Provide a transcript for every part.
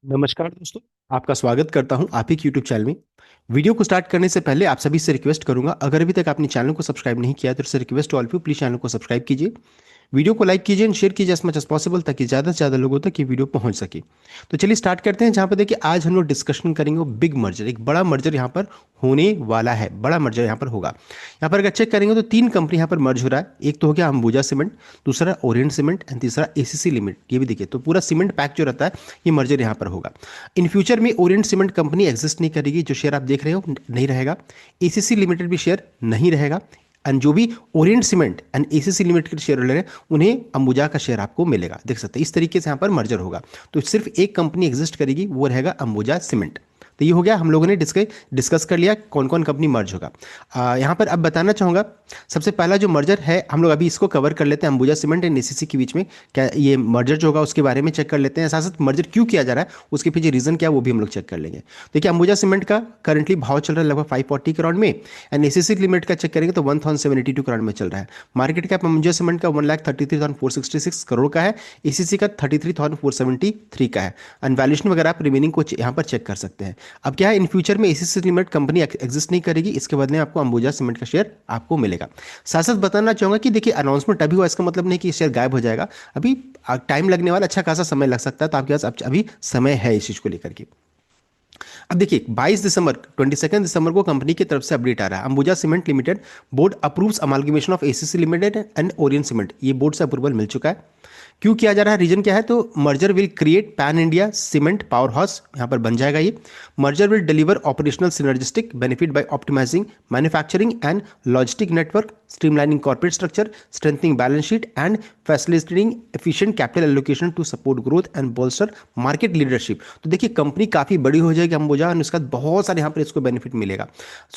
नमस्कार दोस्तों। आपका स्वागत करता हूं आप ही के यूट्यूब चैनल में। वीडियो को स्टार्ट करने से पहले आप सभी से रिक्वेस्ट करूंगा, अगर अभी तक आपने चैनल को सब्सक्राइब नहीं किया तो इससे request all you please channel को सब्सक्राइब कीजिए। वीडियो को लाइक कीजिए एंड शेयर कीजिए एज मच एज पॉसिबल, ताकि ज़्यादा से ज़्यादा लोगों तक ये वीडियो पहुंच सके। तो चलिए स्टार्ट करते हैं। जहां पर देखिए आज हम लोग डिस्कशन करेंगे वो बिग मर्जर, एक बड़ा मर्जर यहाँ पर होने वाला है, बड़ा मर्जर यहाँ पर होगा। यहाँ पर अगर चेक करेंगे तो तीन कंपनी यहाँ पर मर्ज हो रहा है। एक तो हो गया अंबुजा सीमेंट, दूसरा ओरिएंट सीमेंट एंड तीसरा एसीसी लिमिटेड। ये भी देखिए, तो पूरा सीमेंट पैक जो रहता है ये मर्जर यहाँ पर होगा। इन फ्यूचर में ओरिएंट सीमेंट कंपनी एग्जिस्ट नहीं करेगी, जो शेयर आप देख रहे हो नहीं रहेगा। एसीसी लिमिटेड भी शेयर नहीं रहेगा। एंड जो भी Orient cement and ACC limited के शेयर होल्डर हैं उन्हें अंबुजा का शेयर आपको मिलेगा। देख सकते हैं इस तरीके से यहाँ पर मर्जर होगा। तो सिर्फ एक कंपनी एग्जिस्ट करेगी, वो रहेगा अंबुजा सीमेंट। तो ये हो गया, हम लोगों ने डिस्कस कर लिया कौन कौन कंपनी मर्ज होगा। यहाँ पर अब बताना चाहूँगा, सबसे पहला जो मर्जर है हम लोग अभी इसको कवर कर लेते हैं, अंबुजा सीमेंट एंड एसीसी के बीच में क्या ये मर्जर जो होगा उसके बारे में चेक कर लेते हैं। साथ साथ मर्जर क्यों किया जा रहा है उसके पीछे रीजन क्या है वो भी हम लोग चेक कर लेंगे। देखिए अंबुजा सीमेंट का करंटली भाव चल रहा है लगभग 540 करोड़ में, एंड एसीसी लिमिटेड का चेक करेंगे तो 1072 करोड़ में चल रहा है। मार्केट कैप अंबुजा सीमेंट का 1,33,466 करोड़ का है, एसीसी का 33,473 का है। एंड वैल्यूएशन वगैरह आप रिमेनिंग को यहाँ पर चेक कर सकते हैं। अब क्या है, इन फ्यूचर में एसीसी लिमिटेड कंपनी एग्जिस्ट नहीं करेगी, इसके बदले में आपको अंबुजा सीमेंट का शेयर आपको मिलेगा। साथ साथ बताना चाहूंगा कि देखिए अनाउंसमेंट अभी हुआ, इसका मतलब नहीं कि शेयर गायब हो जाएगा। अभी टाइम लगने वाला, अच्छा खासा समय लग सकता है, तो आपके पास अभी समय है इस चीज को लेकर के। अब देखिए 22 दिसंबर 22 दिसंबर को कंपनी की तरफ से अपडेट आ रहा है, Ambuja cement limited board approves amalgamation of ACC limited and Orient cement. ये बोर्ड से अप्रूवल मिल चुका है। क्यों किया जा रहा है, रीजन क्या है, तो merger will create pan India cement power house यहाँ पर बन जाएगा। ये merger will deliver operational synergistic benefit by optimizing manufacturing and logistic network, streamlining corporate structure, strengthening balance sheet and facilitating efficient capital allocation to support growth and bolster market leadership. तो देखिए company काफी बड़ी हो जाएगी अंबुजा, और उसका बहुत सारे यहाँ पर इसको बेनिफिट मिलेगा।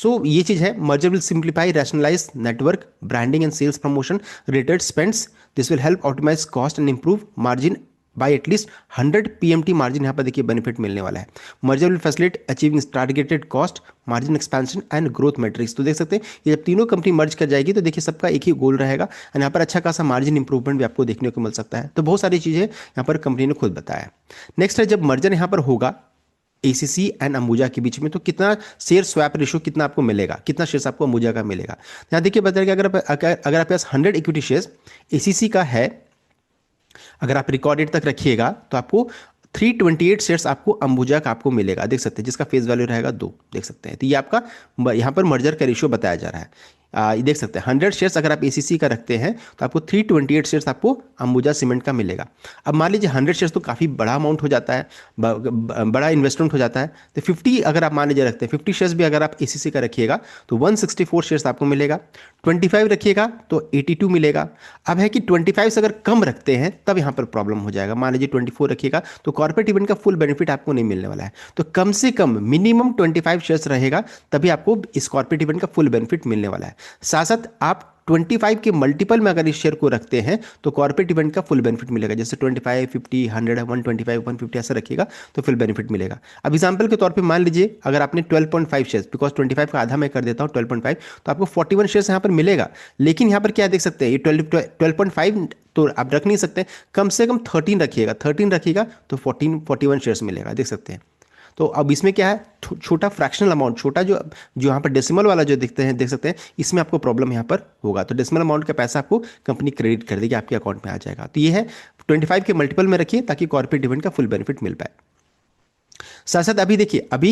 सो ये चीज है, merger will simplify rationalize network branding and sales promotion related spends. This will help optimize cost and improve margin by at least 100 PMT margin. यहाँ पर देखिए बेनिफिट मिलने वाला है। Merger will facilitate achieving targeted cost margin expansion and growth matrix. तो देख सकते हैं ये जब तीनों कंपनी मर्ज कर जाएगी तो देखिए सबका एक ही गोल रहेगा, एंड यहाँ पर अच्छा खासा मार्जिन इंप्रूवमेंट भी आपको देखने को मिल सकता है। तो बहुत सारी चीजें यहाँ पर कंपनी ने खुद बताया। नेक्स्ट है, जब मर्जर यहाँ पर होगा एसीसी एंड अंबुजा के बीच में, तो कितना शेयर स्वैप रेशियो कितना आपको मिलेगा, कितना शेयर्स आपको अंबुजा का मिलेगा। यहाँ देखिए बताइए, अगर आपके पास 100 इक्विटी शेयर्स एसीसी का है, अगर आप रिकॉर्ड डेट तक रखिएगा तो आपको 328 शेयर्स आपको अंबुजा का आपको मिलेगा। देख सकते हैं जिसका फेस वैल्यू रहेगा 2। देख सकते हैं, तो ये आपका यहाँ पर मर्जर का रेशियो बताया जा रहा है। ये देख सकते हैं 100 शेयर्स अगर आप एसीसी का रखते हैं तो आपको 328 शेयर्स आपको अंबुजा सीमेंट का मिलेगा। अब मान लीजिए 100 शेयर्स तो काफ़ी बड़ा अमाउंट हो जाता है, बड़ा इन्वेस्टमेंट हो जाता है। तो 50 अगर आप मान लीजिए रखते हैं, 50 शेयर्स भी अगर आप एसीसी का रखिएगा तो 164 शेयर्स आपको मिलेगा। 25 रखिएगा तो 82 मिलेगा। अब है कि 25 से अगर कम रखते हैं तब यहाँ पर प्रॉब्लम हो जाएगा। मान लीजिए 24 रखिएगा तो कॉर्पोरेट इवेंट का फुल बेनिफिट आपको नहीं मिलने वाला है। तो कम से कम मिनिमम 25 शेयर्स रहेगा, तभी आपको इस कॉर्पोरेट इवेंट का फुल बेनिफिट मिलने वाला है। साथ साथ आप 25 के मल्टीपल में अगर इस शेयर को रखते हैं तो कॉर्पोरेट इवेंट का फुल बेनिफिट मिलेगा। जैसे 25, 50, 100, 125, 150 ऐसा रखिएगा तो फुल बेनिफिट मिलेगा। अब एग्जांपल के तौर पे मान लीजिए अगर आपने 12.5 शेयर्स, बिकॉज 25 का आधा मैं कर देता हूँ 12.5, तो आपको 41 शेयर्स यहाँ पर मिलेगा। लेकिन यहाँ पर क्या देख सकते हैं, ये 12.5 तो आप रख नहीं सकते, कम से कम 13 रखिएगा। 13 रखिएगा तो 41 शेयर्स मिलेगा। देख सकते हैं। तो अब इसमें क्या है, छोटा फ्रैक्शनल अमाउंट, छोटा जो जो यहाँ पर डेसिमल वाला जो दिखते हैं, देख सकते हैं, इसमें आपको प्रॉब्लम यहाँ पर होगा। तो डेसिमल अमाउंट का पैसा आपको कंपनी क्रेडिट कर देगी, आपके अकाउंट में आ जाएगा। तो ये है 25 के मल्टीपल में रखिए ताकि कॉर्पोरेट इवेंट का फुल बेनिफिट मिल पाए। साथ साथ अभी देखिए, अभी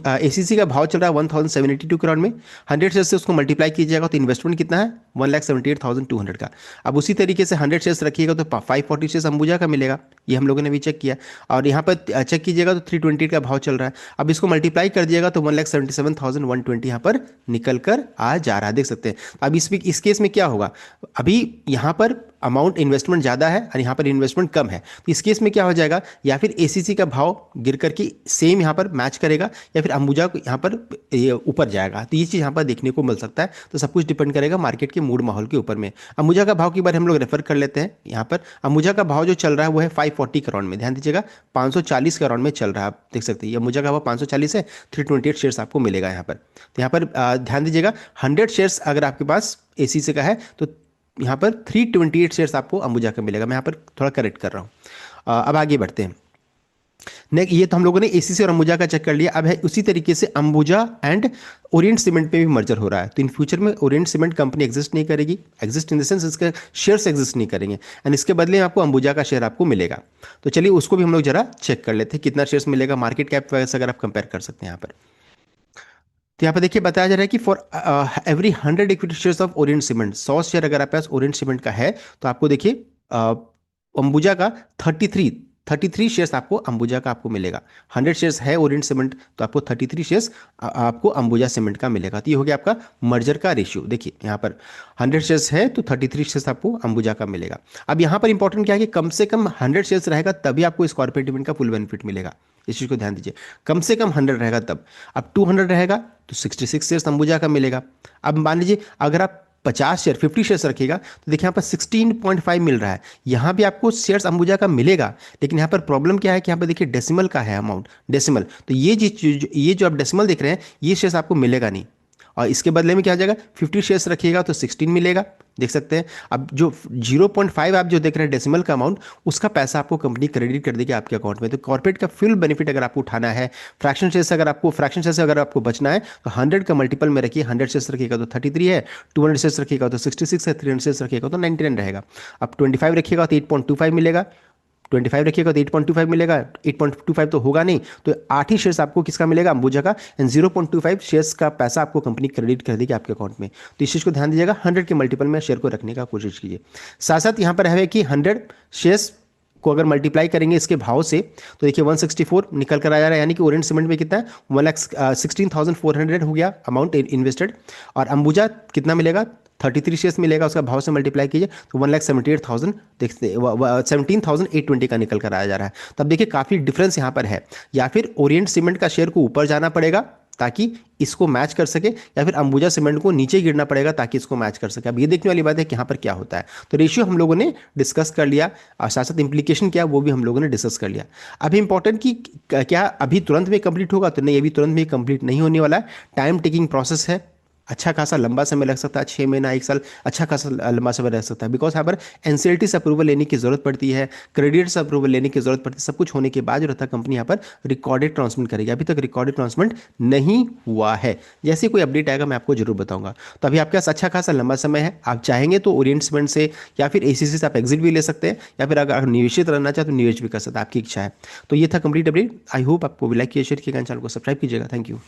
एसीसी का भाव चल रहा है 1072 करोड़ में। 100 शेयर से उसको मल्टीप्लाई कीजिएगा तो इन्वेस्टमेंट कितना है, 1,78,200 का। अब उसी तरीके से 100 शेयर्स रखिएगा तो 540 शेयर्स अंबुजा का मिलेगा। ये हम लोगों ने भी चेक किया। और यहाँ पर चेक कीजिएगा तो 328 का भाव चल रहा है। अब इसको मल्टीप्लाई कर दिएगा तो 1,77,120 यहाँ पर निकल कर आ जा रहा है। देख सकते हैं। अब इस केस में क्या होगा, अभी यहाँ पर अमाउंट इन्वेस्टमेंट ज़्यादा है और यहाँ पर इन्वेस्टमेंट कम है। तो इस केस में क्या हो जाएगा, या फिर एसीसी का भाव गिर करके सेम यहाँ पर मैच करेगा, या फिर अंबुजा को यहाँ पर ये ऊपर जाएगा। तो ये चीज़ यहाँ पर देखने को मिल सकता है। तो सब कुछ डिपेंड करेगा मार्केट के मूड माहौल के ऊपर में। अंबुजा का भाव की बार हम लोग रेफर कर लेते हैं। यहाँ पर अंबुजा का भाव जो चल रहा है वो है 540 करोड़ में। ध्यान दीजिएगा 540 करोड़ में चल रहा है। आप देख सकते हैं अंबुजा का भाव 540 है, 328 शेयर्स आपको मिलेगा यहाँ पर। तो यहाँ पर ध्यान दीजिएगा 100 शेयर्स अगर आपके पास एसीसी का है तो यहाँ पर 328 शेयर्स आपको अंबुजा का मिलेगा। मैं यहाँ पर थोड़ा करेक्ट कर रहा हूँ। अब आगे बढ़ते हैं। ये तो हम लोगों ने एसीसी और अंबुजा का चेक कर लिया। अब है उसी तरीके से अंबुजा एंड ओरिएंट सीमेंट पे भी मर्जर हो रहा है। तो इन फ्यूचर में ओरिएंट सीमेंट कंपनी एग्जिस्ट नहीं करेगी, एग्जिस्ट इन द सेंस इसके शेयर्स एग्जिस्ट नहीं करेंगे, एंड इसके बदले में आपको अंबुजा का शेयर आपको मिलेगा। तो चलिए उसको भी हम लोग जरा चेक कर लेते हैं कितना शेयर्स मिलेगा, मार्केट कैप वैसे अगर आप कंपेयर कर सकते हैं यहाँ पर। तो यहाँ पे देखिए बताया जा रहा है कि for every 100 equity shares of Orient cement, 100 share अगर आपके पास ओरिएंट सीमेंट का है तो आपको देखिए अंबुजा का 33 शेयर्स आपको अंबुजा का आपको मिलेगा। 100 शेयर्स है ओरिएंट सीमेंट तो आपको 33 शेयर्स आपको अंबुजा सीमेंट का मिलेगा। तो ये हो गया आपका मर्जर का रेशियो। देखिए यहाँ पर 100 शेयर्स है तो 33 शेयर्स आपको अंबुजा का मिलेगा। अब यहाँ पर इंपॉर्टेंट क्या है कि कम से कम 100 शेयर्स रहेगा तभी आपको इस कॉर्पोरेट डिविडेंड का फुल बेनिफिट मिलेगा। इस चीज़ को ध्यान दीजिए, कम से कम 100 रहेगा तब। अब 200 रहेगा तो 66 शेयर्स अंबुजा का मिलेगा। अब मान लीजिए अगर आप 50 शेयर 50 शेयर्स रखिएगा तो देखिए यहाँ पर 16.5 मिल रहा है। यहाँ भी आपको शेयर्स अंबुजा का मिलेगा, लेकिन यहाँ पर प्रॉब्लम क्या है कि यहाँ पर देखिए डेसिमल का है अमाउंट, डेसिमल। तो ये जो आप डेसिमल देख रहे हैं ये शेयर्स आपको मिलेगा नहीं, और इसके बदले में क्या हो जाएगा, 50 शेयर्स रखिएगा तो 16 मिलेगा। देख सकते हैं अब जो 0.5 आप जो देख रहे हैं डेसिमल का अमाउंट, उसका पैसा आपको कंपनी क्रेडिट कर देगी आपके अकाउंट में। तो कॉर्पोरेट का फुल बेनिफिट अगर आपको उठाना है, फ्रैक्शन शेयर से अगर आपको बचना है तो 100 का मल्टीपल में रखिए। 100 शेयर्स रखिएगा तो 33 है, 200 शेयर्स रखिएगा तो 66 है, 300 शेयर्स रखिएगा तो 99 रहेगा। अब 25 रखिएगा तो 8.25 मिलेगा, 25 रखिएगा तो 8.25 मिलेगा, 8.25 तो होगा नहीं, तो 8 ही शेयर्स आपको किसका मिलेगा, अंबुजा का, एंड 0.25 शेयर्स का पैसा आपको कंपनी क्रेडिट कर देगी आपके अकाउंट में। तो इस चीज़ को ध्यान दीजिएगा, 100 के मल्टीपल में शेयर को रखने का कोशिश कीजिए। साथ साथ यहाँ पर है कि 100 शेयर्स को अगर मल्टीप्लाई करेंगे इसके भाव से तो देखिए 164 निकल कर आ जा रहा है, यानी कि ओरिएंट सीमेंट में कितना है, 1,16,400 हो गया अमाउंट इन्वेस्टेड, और अंबुजा कितना मिलेगा, 33 शेयर्स मिलेगा, उसका भाव से मल्टीप्लाई कीजिए तो 1,78,000 देखते 17,820 का निकल कर आया जा रहा है। तब देखिए काफ़ी डिफरेंस यहाँ पर है, या फिर ओरिएंट सीमेंट का शेयर को ऊपर जाना पड़ेगा ताकि इसको मैच कर सके, या फिर अंबुजा सीमेंट को नीचे गिरना पड़ेगा ताकि इसको मैच कर सके। अब ये देखने वाली बात है कि यहाँ पर क्या होता है। तो रेशियो हम लोगों ने डिस्कस कर लिया और साथ साथ इंप्लीकेशन क्या वो भी हम लोगों ने डिस्कस कर लिया। अभी इंपॉर्टेंट कि क्या अभी तुरंत में कंप्लीट होगा, तो नहीं, अभी तुरंत में कंप्लीट नहीं होने वाला है, टाइम टेकिंग प्रोसेस है, अच्छा खासा लंबा समय लग सकता है, 6 महीना 1 साल अच्छा खासा लंबा समय लग सकता है, बिकॉज यहाँ पर एनसीएलटी से अप्रूवल लेने की जरूरत पड़ती है, क्रेडिट से अप्रूवल लेने की जरूरत पड़ती है। सब कुछ होने के बाद जो रहता है कंपनी यहाँ पर रिकॉर्डेड ट्रांसमिट करेगी। अभी तक रिकॉर्डेड ट्रांसमिट नहीं हुआ है, जैसे कोई अपडेट आएगा मैं आपको जरूर बताऊंगा। तो अभी आपके पास अच्छा खासा लंबा समय है, आप चाहेंगे तो ओरिएंट सीमेंट से या फिर एसीसी से आप एग्जिट भी ले सकते हैं, या फिर अगर निवेशित रहना चाहे तो निवेश भी कर सकते हैं, आपकी इच्छा है। तो ये था कंप्लीट अपडेट। आई होप आपको लाइक किया, शेयर किया, चैनल को सब्सक्राइब कीजिएगा। Thank you.